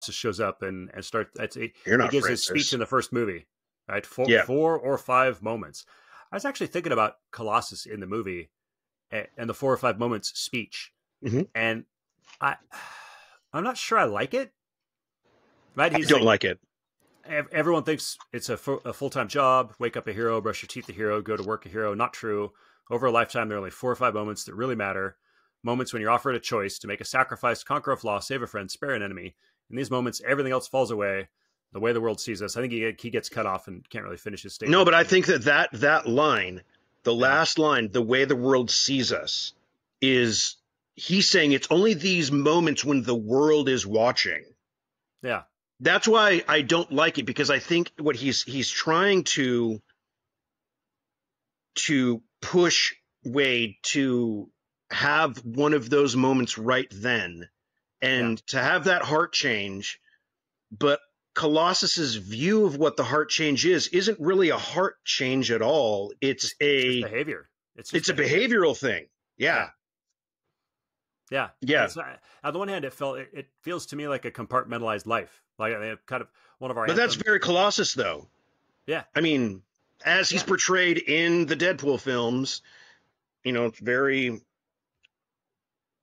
Colossus shows up and starts. You're He not gives his Francis. speech in the first movie, right? Yeah. 4 or 5 moments. I was actually thinking about Colossus in the movie and the 4 or 5 moments speech, and I'm not sure I like it. Right? I don't like it. Everyone thinks it's a full-time job. Wake up a hero, brush your teeth a hero, go to work a hero. Not true. Over a lifetime, there are only 4 or 5 moments that really matter. Moments when you're offered a choice to make a sacrifice, conquer a flaw, save a friend, spare an enemy. In these moments, everything else falls away. The way the world sees us. I think he gets cut off and can't really finish his statement. No, but I think that line, the last line, the way the world sees us, is he's saying it's only these moments when the world is watching. Yeah. That's why I don't like it, because I think what he's trying to push Wade to have one of those moments right then, and to have that heart change. But Colossus's view of what the heart change isn't really a heart change at all. It's a behavior. It's a behavioral thing. Yeah. Yeah. On the one hand, it feels to me like a compartmentalized life. Like kind of one of our. But that's very Colossus, though. Yeah. I mean, as he's portrayed in the Deadpool films, it's very.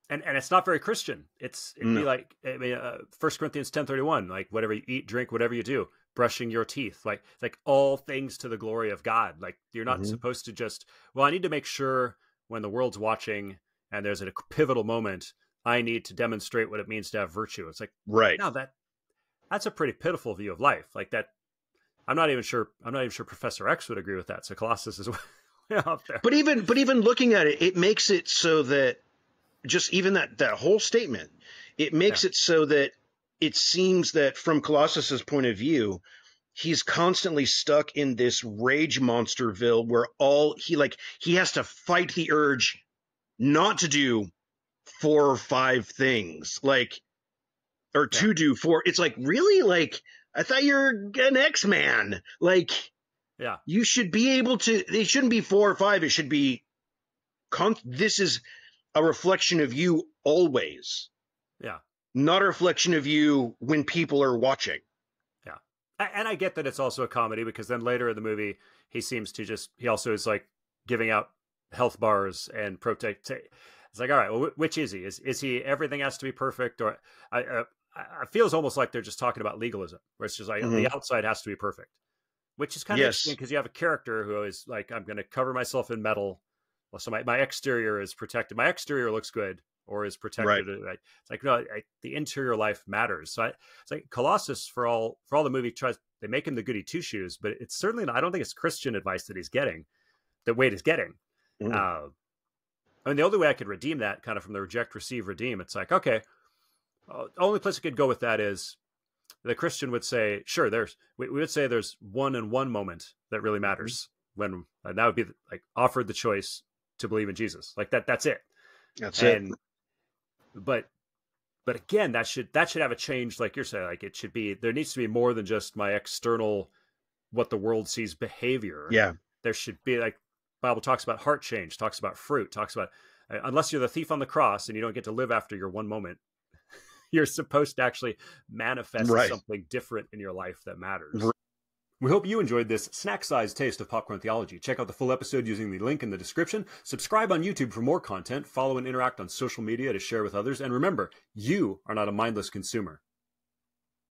And it's not very Christian. It'd be like 1 Corinthians 10:31, like whatever you eat, drink, whatever you do, brushing your teeth, like it's like all things to the glory of God. Like you're not supposed to just, I need to make sure when the world's watching and there's a pivotal moment, I need to demonstrate what it means to have virtue. It's like, right. No, that's a pretty pitiful view of life. Like that, I'm not even sure Professor X would agree with that. So Colossus is way out there. But even looking at it, it makes it so that just even that whole statement, it makes it so that it seems that from Colossus's point of view, he's constantly stuck in this rage monsterville where he has to fight the urge not to do 4 or 5 things, to do 4. It's like, really? Like, I thought you're an X-Man. Like, you should be able to, it shouldn't be 4 or 5. It should be, this is a reflection of you always. Yeah. Not a reflection of you when people are watching. Yeah. And I get that it's also a comedy, because then later in the movie, he seems to he also is like giving out health bars and protect. It's like, all right, well, which is he? Is he everything has to be perfect? Or I feels almost like they're just talking about legalism, where it's just like the outside has to be perfect, which is kind of interesting, because you have a character who is like, I'm going to cover myself in metal. Well, so my exterior is protected. My exterior looks good or is protected. Right. It's like, no, the interior life matters. So it's like Colossus, for all the movie they make him the goody two shoes, but it's certainly not, I don't think it's Christian advice that he's getting, that Wade is getting. I mean, the only way I could redeem that kind of from the reject, receive, redeem, it's like, okay, the only place I could go with that is the Christian would say, sure, we would say there's 1 moment that really matters, and that would be like offered the choice to believe in Jesus. Like that's it. That's it. But again, that should have a change. Like you're saying, like there needs to be more than just my external, what the world sees behavior. Yeah. There should be, like, Bible talks about heart change, talks about fruit, talks about, unless you're the thief on the cross and you don't get to live after your 1 moment, you're supposed to actually manifest something different in your life that matters. We hope you enjoyed this snack-sized taste of popcorn theology. Check out the full episode using the link in the description. Subscribe on YouTube for more content. Follow and interact on social media to share with others. And remember, you are not a mindless consumer.